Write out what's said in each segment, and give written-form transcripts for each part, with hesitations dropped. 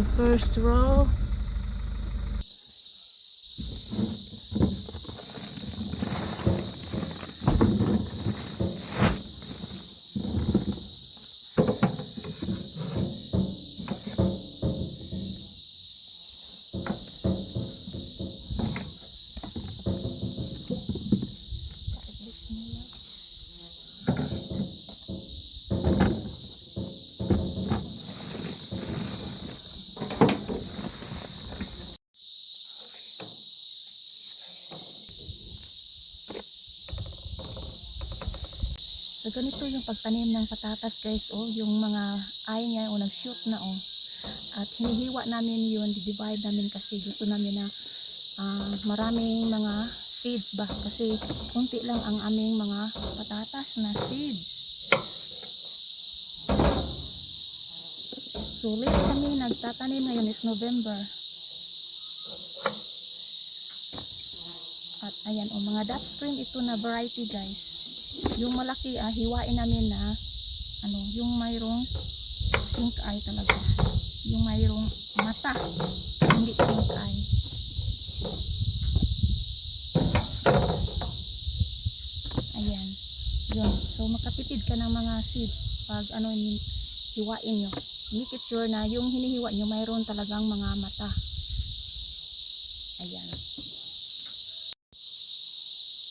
the first row. So ganito yung pagtanim ng patatas guys, oh, yung mga ay niya o nag-shoot na oh. At hinihiwa namin yun, divide namin kasi gusto namin na maraming mga seeds ba, kasi kunti lang ang aming mga patatas na seeds. So late kami nagtatanim, ngayon is November. At ayan oh, mga Dutch spring ito na variety guys. Yung malaki hiwain namin na ano, yung mayroong pink eye talaga, yung mayroong mata, hindi pink eye. Ayan yun, so makatipid ka ng mga seeds pag ano, hiwain nyo, make it sure na yung hinihiwa nyo mayroon talagang mga mata. Ayan.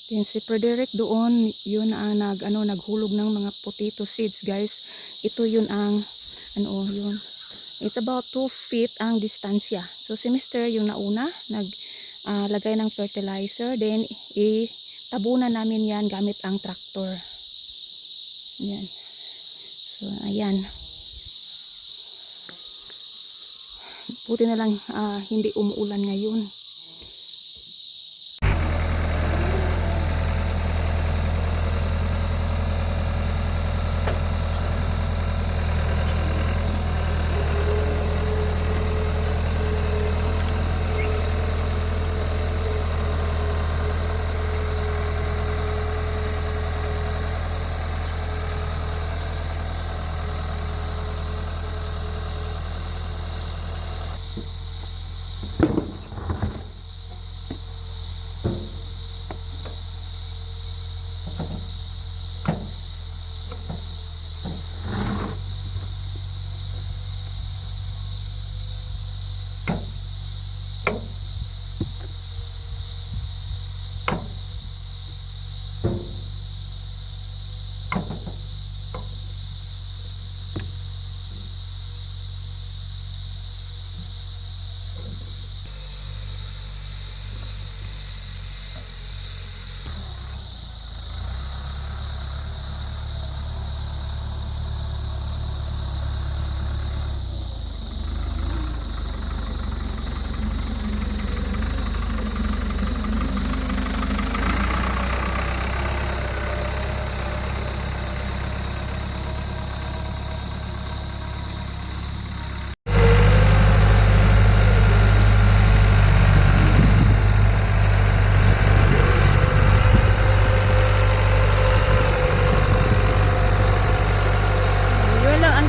Then si Frederick doon, yun ang naghulog ng mga potato seeds guys. Ito yun ang yun. It's about 2 feet ang distansya. So si Mr. yung nauna naglagay ng fertilizer, then tabunan namin yan gamit ang tractor. Ayan. So ayan. Buti na lang hindi umuulan ngayon.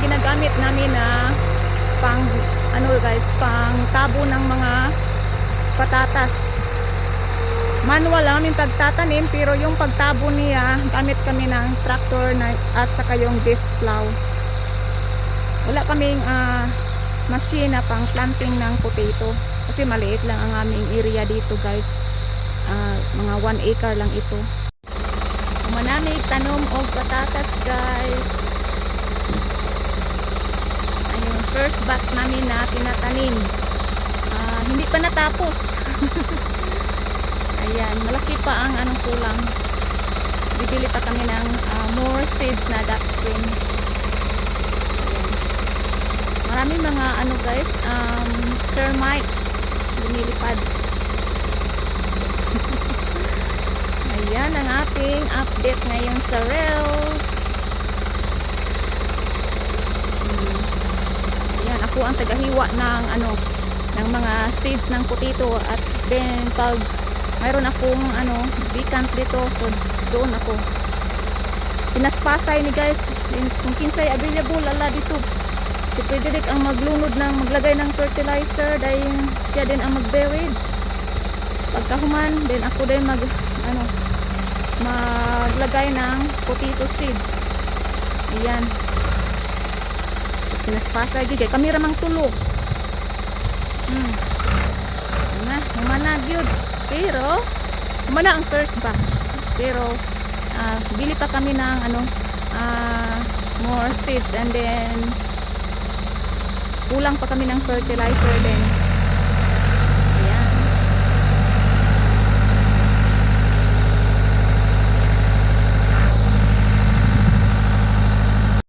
Ginagamit namin na pang guys, pang tabo ng mga patatas. Manual lang aming pagtatanim, pero yung pagtabo niya gamit kami ng tractor at saka yung disc plow. Wala kaming machine na pang planting ng potato kasi maliit lang ang aming area dito guys. Mga 1 acre lang ito. Manamig tanom og patatas guys. First batch namin na tinatanim, hindi pa natapos. Ayan, malaki pa ang kulang. Bibili pa kami ng more seeds na Dutch spring. Marami mga guys, termites lumilipad. Ayan ang ating update ngayon sa Reels. Ako ang tagahiwa ng ng mga seeds ng potato, at then pag mayroon akong vacant dito, so doon ako pinaspasay ni guys kung kinsay available ala dito Si Frederick ang maglunod ng maglagay ng fertilizer dahil siya din ang mag-buried. Pagkahuman, then ako din maglagay ng potato seeds. Ayan. Pinaspasa gyud kay kami ra mang tulo. Humana gyud. Pero humana ang first batch. Pero bili pa kami ng more seeds, and then kulang pa kami ng fertilizer din.